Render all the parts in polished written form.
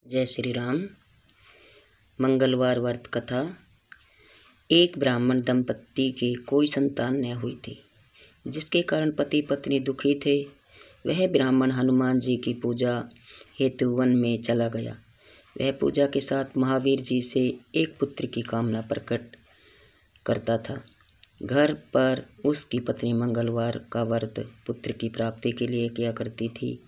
जय श्री राम। मंगलवार व्रत कथा। एक ब्राह्मण दंपत्ति की कोई संतान न हुई थी, जिसके कारण पति पत्नी दुखी थे। वह ब्राह्मण हनुमान जी की पूजा हेतु वन में चला गया। वह पूजा के साथ महावीर जी से एक पुत्र की कामना प्रकट करता था। घर पर उसकी पत्नी मंगलवार का व्रत पुत्र की प्राप्ति के लिए किया करती थी।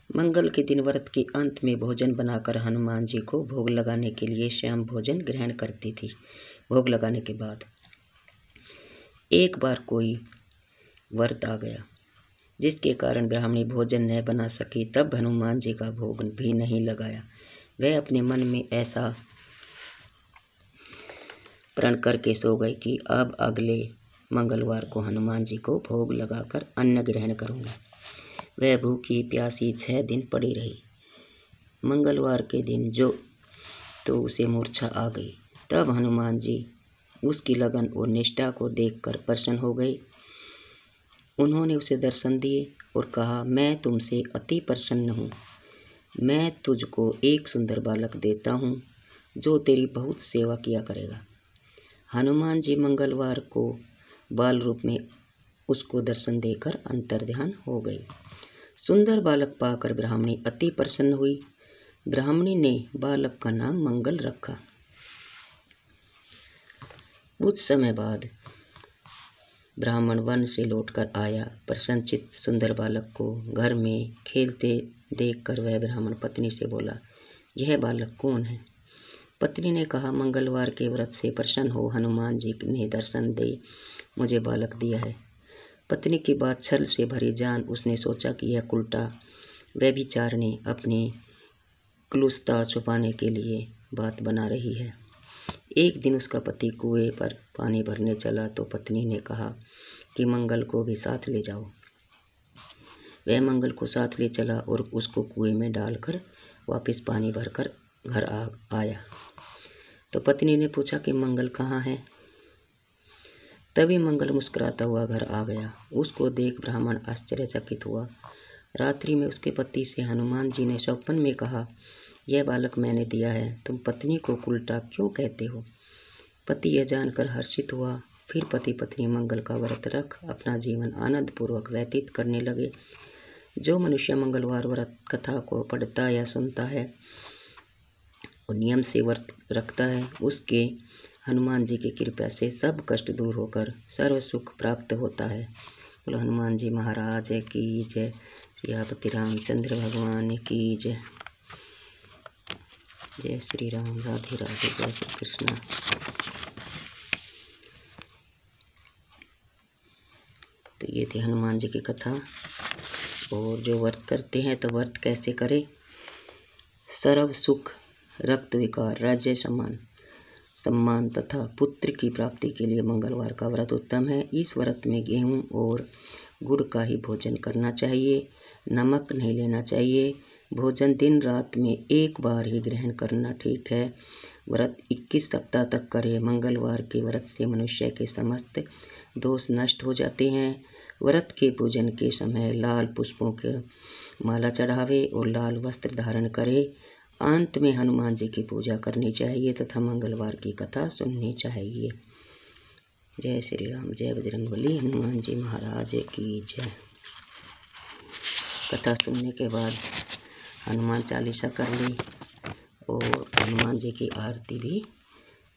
मंगल के दिन व्रत के अंत में भोजन बनाकर हनुमान जी को भोग लगाने के लिए स्वयं भोजन ग्रहण करती थी। भोग लगाने के बाद एक बार कोई व्रत आ गया, जिसके कारण ब्राह्मणी भोजन न बना सकी। तब हनुमान जी का भोग भी नहीं लगाया। वह अपने मन में ऐसा प्रण करके सो गई कि अब अगले मंगलवार को हनुमान जी को भोग लगाकर अन्न ग्रहण करूंगा। वह भूखी प्यासी 6 दिन पड़ी रही। मंगलवार के दिन तो उसे मूर्छा आ गई। तब हनुमान जी उसकी लगन और निष्ठा को देखकर प्रसन्न हो गए। उन्होंने उसे दर्शन दिए और कहा, मैं तुमसे अति प्रसन्न हूँ। मैं तुझको एक सुंदर बालक देता हूँ, जो तेरी बहुत सेवा किया करेगा। हनुमान जी मंगलवार को बाल रूप में उसको दर्शन देकर अंतर्ध्यान हो गई। सुंदर बालक पाकर ब्राह्मणी अति प्रसन्न हुई। ब्राह्मणी ने बालक का नाम मंगल रखा। कुछ समय बाद ब्राह्मण वन से लौटकर आया। प्रसन्नचित्त सुंदर बालक को घर में खेलते देखकर वह ब्राह्मण पत्नी से बोला, यह बालक कौन है? पत्नी ने कहा, मंगलवार के व्रत से प्रसन्न हो हनुमान जी ने दर्शन दे मुझे बालक दिया है। पत्नी की बात छल से भरी जान उसने सोचा कि यह उल्टा व्यभिचारिणी अपनी क्लुष्टता छुपाने के लिए बात बना रही है। एक दिन उसका पति कुएं पर पानी भरने चला तो पत्नी ने कहा कि मंगल को भी साथ ले जाओ। वह मंगल को साथ ले चला और उसको कुएं में डालकर वापस पानी भरकर घर आया। तो पत्नी ने पूछा कि मंगल कहाँ है? तभी मंगल मुस्कुराता हुआ घर आ गया। उसको देख ब्राह्मण आश्चर्यचकित हुआ। रात्रि में उसके पति से हनुमान जी ने स्वप्न में कहा, यह बालक मैंने दिया है, तुम पत्नी को उल्टा क्यों कहते हो? पति यह जानकर हर्षित हुआ। फिर पति पत्नी मंगल का व्रत रख अपना जीवन आनंद पूर्वक व्यतीत करने लगे। जो मनुष्य मंगलवार व्रत कथा को पढ़ता या सुनता है और नियम से व्रत रखता है, उसके हनुमान जी की कृपा से सब कष्ट दूर होकर सर्व सुख प्राप्त होता है। बोलो हनुमान जी महाराज की जय। सियापति रामचंद्र भगवान की जय। जय श्री राम। राधे राधे। जय श्री कृष्ण। तो ये थी हनुमान जी की कथा। और जो व्रत करते हैं तो व्रत कैसे करें? सर्व सुख, रक्त विकार, राज्य सम्मान तथा पुत्र की प्राप्ति के लिए मंगलवार का व्रत उत्तम है। इस व्रत में गेहूं और गुड़ का ही भोजन करना चाहिए। नमक नहीं लेना चाहिए। भोजन दिन रात में एक बार ही ग्रहण करना ठीक है। व्रत 21 सप्ताह तक करें। मंगलवार के व्रत से मनुष्य के समस्त दोष नष्ट हो जाते हैं। व्रत के पूजन के समय लाल पुष्पों के माला चढ़ावे और लाल वस्त्र धारण करे। अंत में हनुमान जी की पूजा करनी चाहिए तथा मंगलवार की कथा सुननी चाहिए। जय श्री राम। जय बजरंगबली। हनुमान जी महाराज की जय। कथा सुनने के बाद हनुमान चालीसा कर ली और हनुमान जी की आरती भी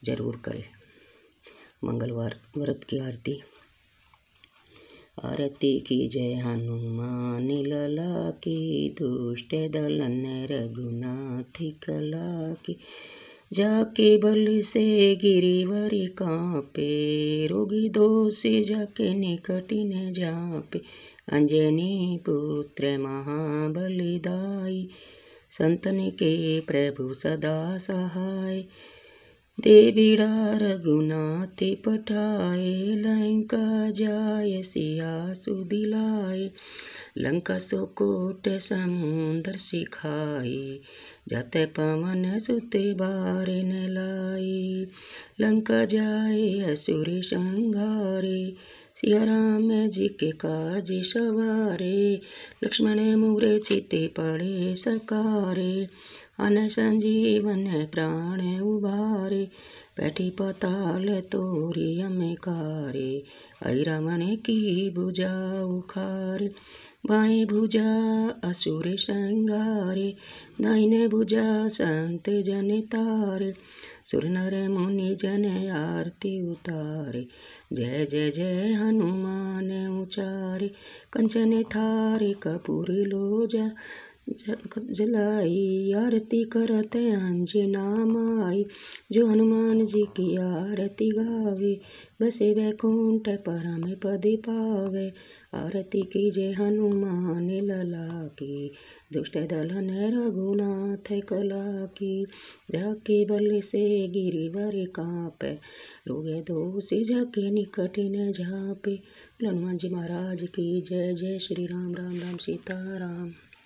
जरूर करें। मंगलवार व्रत की आरती। आरती की जय हनुमान लला की, दुष्ट दलन रघुनाथ कला की। जाके बल से गिरिवर कांपे, रोगी दोषी जाके निकट न जापे। अंजनी पुत्र महाबलिदाई, संतन के प्रभु सदा सहाय। देवीड़ा रघुनाथ पठाए, लंका जाय सिया सुदिलाए। लंका सुकोट समुद्र सिखाए, जात पवन सुत बार न लाए। लंका जाए असुर संहारे, सिया राम जी के काज सवारे। लक्ष्मण मूर्छित पड़े सकारे, अन संजीवन प्राण उबारे, बैठी पताल तोरी अमेकारे, आई रमण की भुजा उखारे, बाएं भुजा असुर संगारे, दाहिने भुजा संत जन तारे, सुर नर मुनि जन आरती उतारे, जय जय जय हनुमान उचारे, कंचन थारे कपूर लोजा जलाई, आरती करत अंजना माई, जो हनुमान जी की आरती गावे, बसे वैकुंठ परम पद पावे, आरती कीजे हनुमान लला की, दुष्ट दलन रघुनाथ कला की, जाके बल से गिरिवर कांपे, रोगे दोष जाके निकट न झापे। हनुमान जी महाराज की जय। जय श्री राम। राम राम सीता राम।